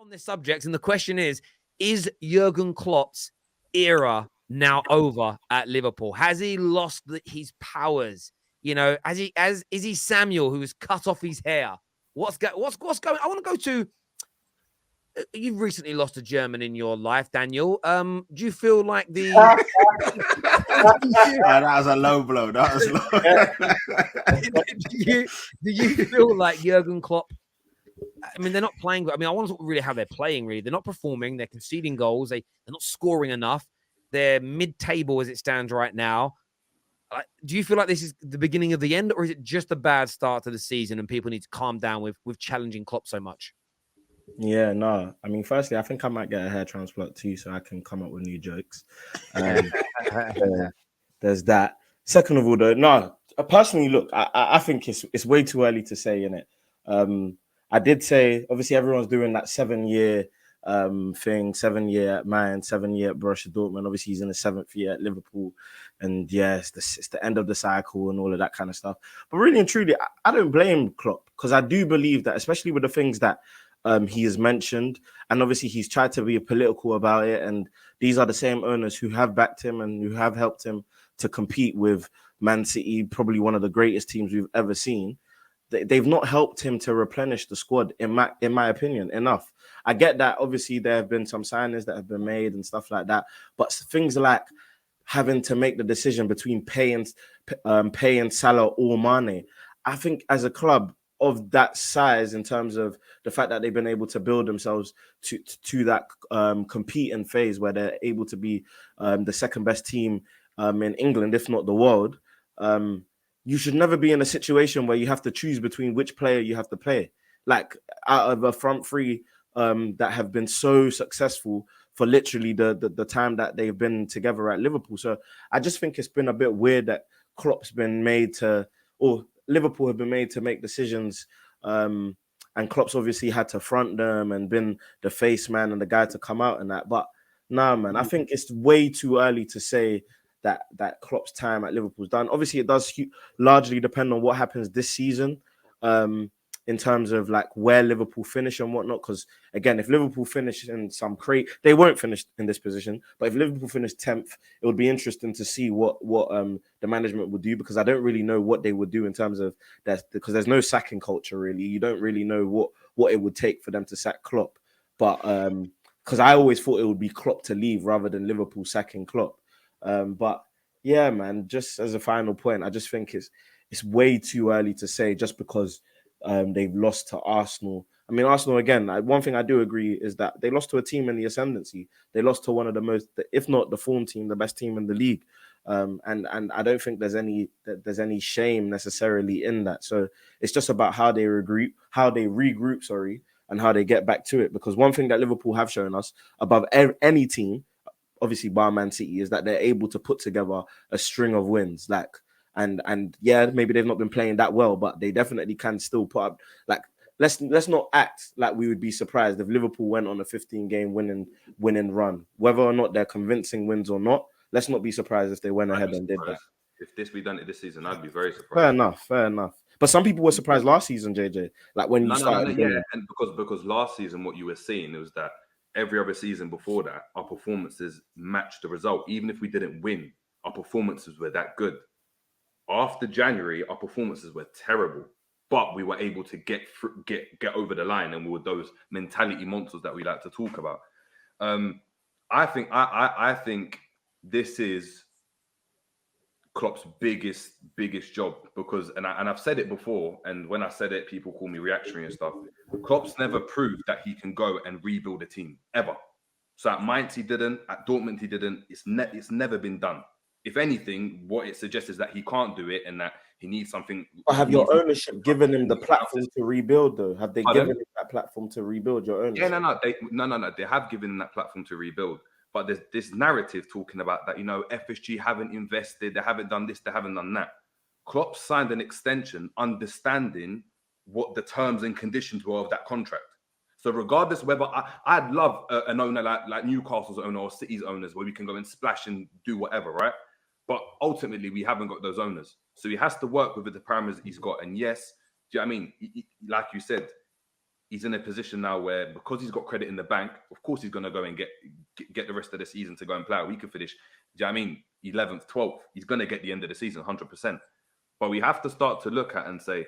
on this subject, and the question is Jurgen Klopp's era now over at Liverpool? Has he lost his powers? You know, is he Samuel who has cut off his hair? What's going? I want to go to. You've recently lost a German in your life, Daniel. Do you feel like the? That was a low blow. That was low. do you feel like Jurgen Klopp? I mean, they're not playing. I mean, I want to talk really how they're playing. Really, they're not performing. They're conceding goals. They're not scoring enough. They're mid-table as it stands right now. Do you feel like this is the beginning of the end, or is it just a bad start to the season and people need to calm down with challenging Klopp so much? Yeah, no. I mean, firstly, I think I might get a hair transplant too, so I can come up with new jokes. There's that. Second of all, though, no. Personally, look, I think it's way too early to say, innit? I did say, obviously, everyone's doing that 7-year thing, 7-year at Mainz, 7-year at Borussia Dortmund. Obviously, he's in the 7th year at Liverpool, and it's the end of the cycle and all of that kind of stuff. But really and truly, I don't blame Klopp, because I do believe that, especially with the things that he has mentioned, and obviously he's tried to be political about it, and these are the same owners who have backed him and who have helped him to compete with Man City, probably one of the greatest teams we've ever seen. They've not helped him to replenish the squad, in my opinion, enough. I get that obviously there have been some signings that have been made and stuff like that, but things like having to make the decision between paying Salah or Mane, I think as a club of that size, in terms of the fact that they've been able to build themselves to that competing phase where they're able to be the second best team in England, if not the world, you should never be in a situation where you have to choose between which player you have to play. Like, out of a front three that have been so successful for literally the time that they've been together at Liverpool. So I just think it's been a bit weird that Klopp's been made to, or Liverpool have been made to make decisions, and Klopp's obviously had to front them and been the face man and the guy to come out and that. But nah, man, I think it's way too early to say that Klopp's time at Liverpool's done. Obviously, it does largely depend on what happens this season, in terms of like where Liverpool finish and whatnot. Because again, if Liverpool finish in they won't finish in this position. But if Liverpool finish 10th, it would be interesting to see what the management would do, because I don't really know what they would do in terms of that, because there's no sacking culture really. You don't really know what it would take for them to sack Klopp. But because I always thought it would be Klopp to leave rather than Liverpool sacking Klopp. But yeah, man, just as a final point, I just think it's way too early to say, just because they've lost to Arsenal. I mean, Arsenal, again, one thing I do agree is that they lost to a team in the ascendancy. They lost to one of the most, if not the form team, the best team in the league. And I don't think there's any shame necessarily in that. So it's just about how they regroup, and how they get back to it. Because one thing that Liverpool have shown us above any team, obviously bar Man City, is that they're able to put together a string of wins. Like, and yeah, maybe they've not been playing that well, but they definitely can still put up. Like, let's not act like we would be surprised if Liverpool went on a 15-game winning run, whether or not they're convincing wins or not. Let's not be surprised if they went ahead and did that. If we done it this season, I'd be very surprised. Fair enough. But some people were surprised last season, JJ. Like when you started. Yeah, and because last season what you were seeing, it was that every other season before that, our performances matched the result. Even if we didn't win, our performances were that good. After January, our performances were terrible, but we were able to get over the line, and we were those mentality monsters that we like to talk about. I think this is Klopp's biggest job, because and I've said it before, and when I said it, people call me reactionary and stuff. Klopp's never proved that he can go and rebuild a team ever. So at Mainz he didn't, at Dortmund he didn't. It's never been done. If anything, what it suggests is that he can't do it and that he needs something. But have your ownership given him the platform to rebuild, though? Have they given him that platform to rebuild your ownership? Yeah, no. They have given him that platform to rebuild. But there's this narrative talking about that, FSG haven't invested, they haven't done this, they haven't done that. Klopp signed an extension understanding what the terms and conditions were of that contract. So regardless whether I'd love an owner like Newcastle's owner or City's owners, where we can go and splash and do whatever, right? But ultimately, we haven't got those owners. So he has to work with the parameters he's got. And yes, do you know what I mean? Like you said, he's in a position now where, because he's got credit in the bank, of course he's going to go and get the rest of the season to go and play out. We could finish, do you know what I mean, 11th, 12th. He's going to get the end of the season, 100%. But we have to start to look at and say,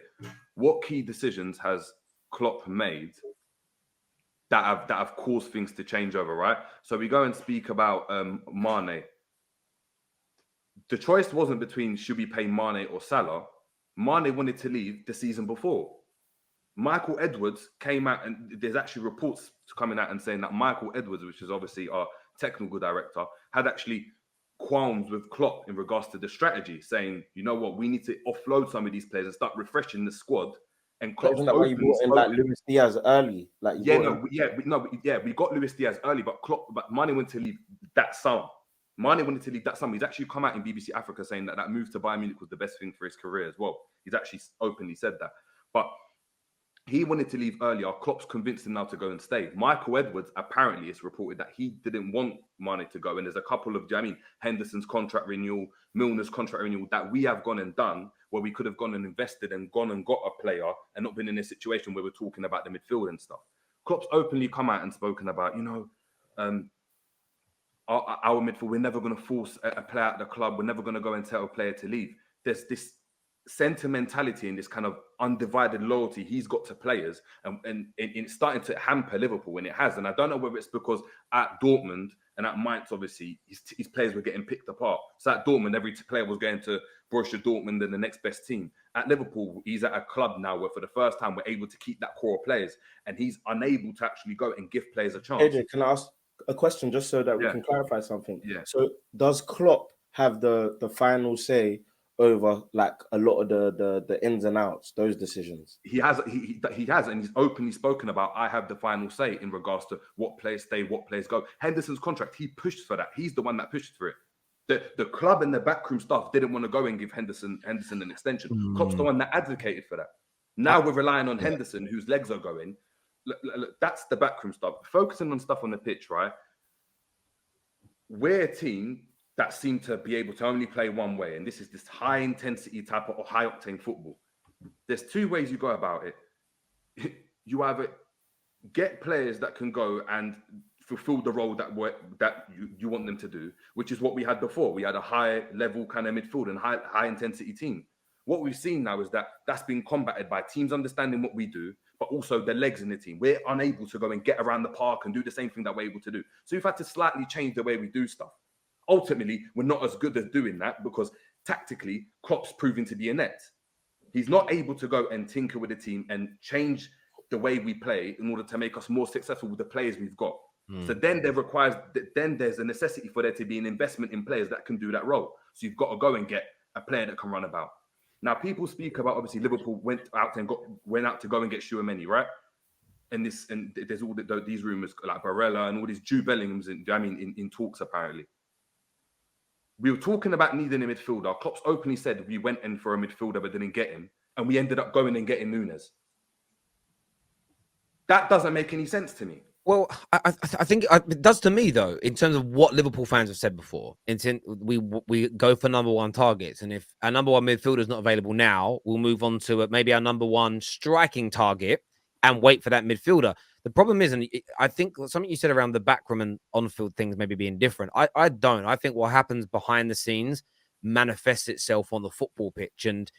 what key decisions has Klopp made that have caused things to change over, right? So we go and speak about Mane. The choice wasn't between should we pay Mane or Salah. Mane wanted to leave the season before. Michael Edwards came out, and there's actually reports coming out and saying that Michael Edwards, which is obviously our technical director, had actually qualms with Klopp in regards to the strategy, saying, you know what, we need to offload some of these players and start refreshing the squad. And Klopp's isn't that why you brought in like Luis Diaz early? Like, we got Luis Diaz early, but Mane wanted to leave that summer. He's actually come out in BBC Africa saying that move to Bayern Munich was the best thing for his career as well. He's actually openly said that. But he wanted to leave earlier. Klopp's convinced him now to go and stay. Michael Edwards, apparently, it's reported that he didn't want Mane to go. And there's a couple of, Henderson's contract renewal, Milner's contract renewal that we have gone and done, where we could have gone and invested and gone and got a player and not been in a situation where we're talking about the midfield and stuff. Klopp's openly come out and spoken about, our midfield, we're never going to force a player out of the club. We're never going to go and tell a player to leave. There's this sentimentality and this kind of undivided loyalty he's got to players, and it's starting to hamper Liverpool, and it has. And I don't know whether it's because at Dortmund and at Mainz, obviously, his players were getting picked apart. So at Dortmund, every player was going to Borussia Dortmund and the next best team. At Liverpool, he's at a club now where for the first time we're able to keep that core of players, and he's unable to actually go and give players a chance. AJ, can I ask a question just so that we can clarify something? Yeah. So does Klopp have the final say over like a lot of the ins and outs, those decisions? He has, and he's openly spoken about, I have the final say in regards to what players stay, what players go. Henderson's contract, he pushed for that. He's the one that pushed for it. The club and the backroom staff didn't want to go and give Henderson an extension. Klopp's the one that advocated for that. Now we're relying on Henderson, whose legs are going. Look, that's the backroom stuff. Focusing on stuff on the pitch, right? We're a team that seem to be able to only play one way, and this is this high intensity type of high octane football. There's two ways you go about it. You either get players that can go and fulfill the role that you want them to do, which is what we had before. We had a high level kind of midfield and high intensity team. What we've seen now is that that's been combated by teams understanding what we do, but also the legs in the team. We're unable to go and get around the park and do the same thing that we're able to do. So we've had to slightly change the way we do stuff. Ultimately, we're not as good as doing that because tactically, Klopp's proving to be inept. He's not able to go and tinker with the team and change the way we play in order to make us more successful with the players we've got. So then there's a necessity for there to be an investment in players that can do that role. So you've got to go and get a player that can run about. Now, people speak about, obviously, Liverpool went out to go and get Tchouaméni, right? And there's all these rumors like Barella and all these Jude Bellingham's in talks apparently. We were talking about needing a midfielder. Klopp's openly said we went in for a midfielder but didn't get him, and we ended up going and getting Núñez. That doesn't make any sense to me. Well, I think it does to me, though, in terms of what Liverpool fans have said before. We go for number one targets, and if our number one midfielder is not available now, we'll move on to maybe our number one striking target and wait for that midfielder. The problem is, and I think something you said around the backroom and on-field things maybe being different. I don't. I think what happens behind the scenes manifests itself on the football pitch, and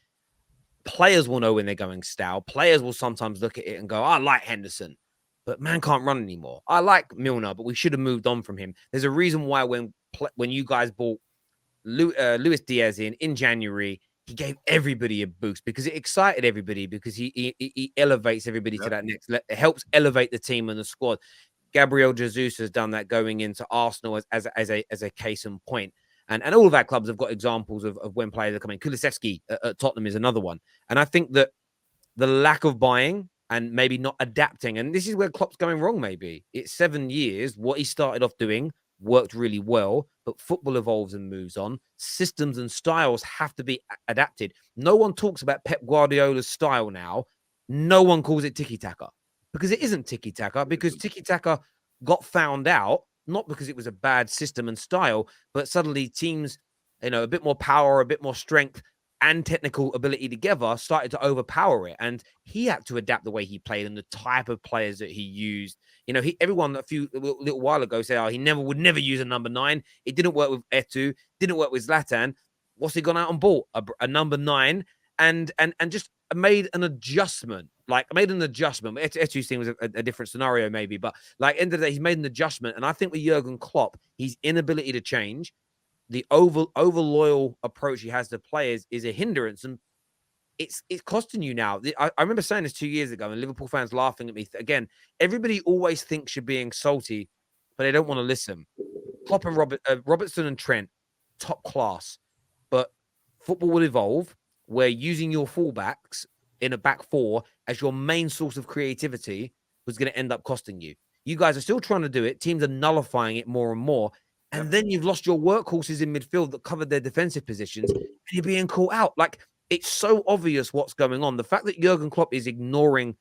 players will know when they're going stale. Players will sometimes look at it and go, I like Henderson, but man can't run anymore. I like Milner, but we should have moved on from him. There's a reason why when you guys bought Luis Diaz in January, he gave everybody a boost because it excited everybody, because he elevates everybody to that next. It helps elevate the team and the squad. Gabriel Jesus has done that going into Arsenal as a case in point. And all of our clubs have got examples of when players are coming. Kulusevski at Tottenham is another one. And I think that the lack of buying and maybe not adapting, and this is where Klopp's going wrong maybe. It's 7 years. What he started off doing worked really well, but football evolves and moves on. Systems and styles have to be adapted. No one talks about Pep Guardiola's style now. No one calls it tiki-taka because it isn't tiki-taka, because tiki-taka got found out, not because it was a bad system and style, but suddenly teams, a bit more power, a bit more strength, and technical ability together started to overpower it. And he had to adapt the way he played and the type of players that he used. You know, everyone a little while ago said, oh, he would never use a number 9. It didn't work with Etu, didn't work with Zlatan. What's he gone out and bought? A number 9 and just made an adjustment. Etu's thing was a different scenario, maybe, but like end of the day, he's made an adjustment. And I think with Jurgen Klopp, his inability to change, the over loyal approach he has to players is a hindrance, and it's costing you now. I remember saying this 2 years ago, and Liverpool fans laughing at me. Again, everybody always thinks you're being salty, but they don't want to listen. Klopp and Robertson and Trent, top class, but football will evolve where using your fullbacks in a back four as your main source of creativity was going to end up costing you. You guys are still trying to do it. Teams are nullifying it more and more. And then you've lost your workhorses in midfield that covered their defensive positions, and you're being caught out. Like, it's so obvious what's going on. The fact that Jurgen Klopp is ignoring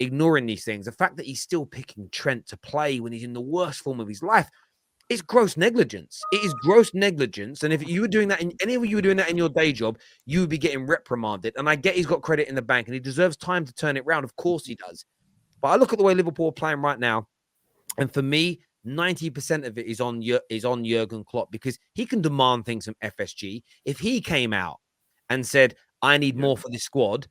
these things, the fact that he's still picking Trent to play when he's in the worst form of his life, it's gross negligence. It is gross negligence. And if you were doing that, any of you were doing that in your day job, you would be getting reprimanded. And I get he's got credit in the bank and he deserves time to turn it around. Of course he does. But I look at the way Liverpool are playing right now, and for me, 90% of it is on Jurgen Klopp, because he can demand things from FSG. If he came out and said, I need more for this squad,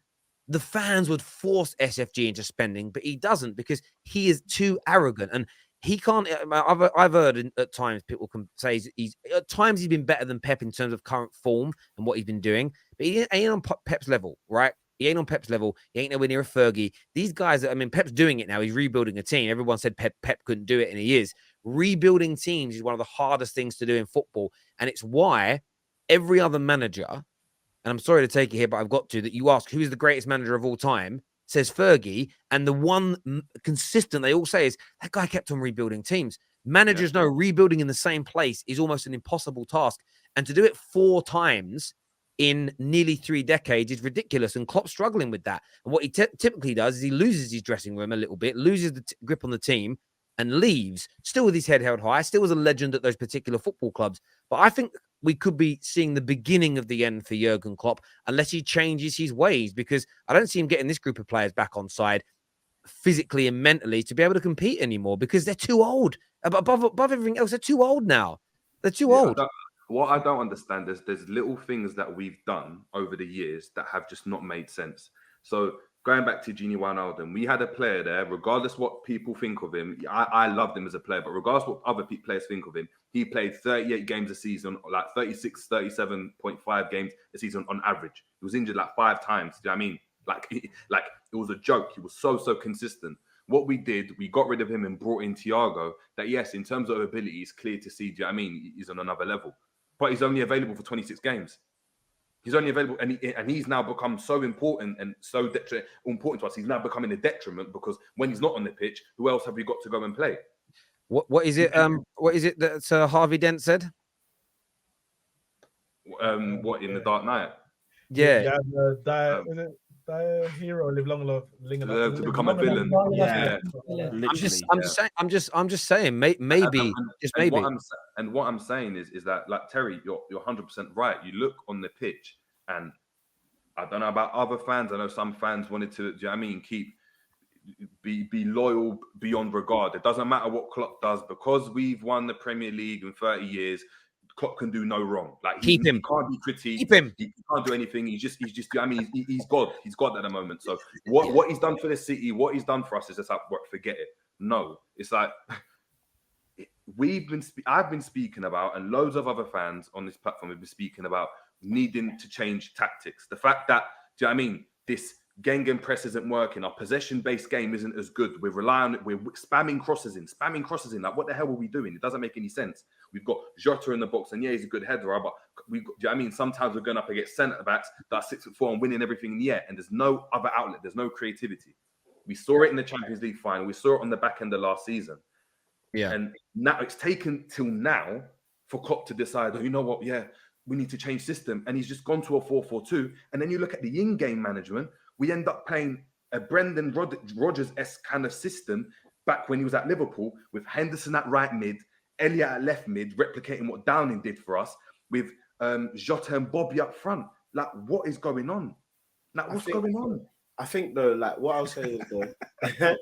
the fans would force SFG into spending, but he doesn't, because he is too arrogant. And he can't. I've heard at times people can say he's been better than Pep in terms of current form and what he's been doing, but he ain't on Pep's level, right? He ain't on Pep's level. He ain't nowhere near a Fergie. These guys, I mean, Pep's doing it now. He's rebuilding a team. Everyone said Pep couldn't do it, and he is. Rebuilding teams is one of the hardest things to do in football, and it's why every other manager, and I'm sorry to take it here, but I've got to, that you ask who's the greatest manager of all time, says Fergie, and the one consistent they all say is that guy kept on rebuilding teams. Managers know rebuilding in the same place is almost an impossible task, and to do it 4 times in nearly 3 decades is ridiculous, and Klopp's struggling with that. And what he typically does is he loses his dressing room a little bit, loses the grip on the team, and leaves, still with his head held high, still as a legend at those particular football clubs. But I think we could be seeing the beginning of the end for Jurgen Klopp unless he changes his ways, because I don't see him getting this group of players back on side physically and mentally to be able to compete anymore, because they're too old. Above everything else, they're too old now. They're too old. What I don't understand is there's little things that we've done over the years that have just not made sense. So going back to Gini Wijnaldum, we had a player there, regardless what people think of him. I loved him as a player, but regardless what other players think of him, he played 38 games a season, like 36, 37.5 games a season on average. He was injured like 5 times. Do you know what I mean? Like it was a joke. He was so consistent. What we did, we got rid of him and brought in Thiago. That, yes, in terms of ability, it's clear to see. Do you know what I mean? He's on another level. But he's only available for 26 games. He's only available, and he's now become so important and so important to us. He's now becoming a detriment, because when he's not on the pitch, who else have we got to go and play? What is it? What is it that Harvey Dent said? What, in the Dark Knight? Yeah, die a hero, live long, love, to become a villain. Yeah. I'm just saying, maybe. What I'm saying is that, like, Terry, you're 100% right. You look on the pitch, and I don't know about other fans. I know some fans wanted to, do you know what I mean, be loyal beyond regard. It doesn't matter what Klopp does, because we've won the Premier League in 30 years. Klopp can do no wrong. Like, he can't be critiqued. Keep him. He can't do anything. He's just. I mean, he's God. He's God at the moment. So what he's done for the city, what he's done for us, is just like, forget it. No, it's like I've been speaking about, and loads of other fans on this platform have been speaking about needing to change tactics. The fact that, do you know what I mean, this Gengen press isn't working. Our possession-based game isn't as good. We're spamming crosses in. Like, what the hell are we doing? It doesn't make any sense. We've got Jota in the box, and yeah, he's a good header, but do you know what I mean? Sometimes we're going up against centre-backs that are 6'4" and winning everything in the air, and there's no other outlet. There's no creativity. We saw it in the Champions League final. We saw it on the back end of last season. Yeah. And now it's taken till now for Klopp to decide, you know what? Yeah, we need to change system. And he's just gone to a 4-4-2. And then you look at the in-game management, we end up playing a Brendan Rodgers-esque kind of system back when he was at Liverpool, with Henderson at right mid, Elliott at left mid, replicating what Downing did for us, with Jota and Bobby up front. Like, what is going on? Like, what's going on? I think though, like what I'll say is though,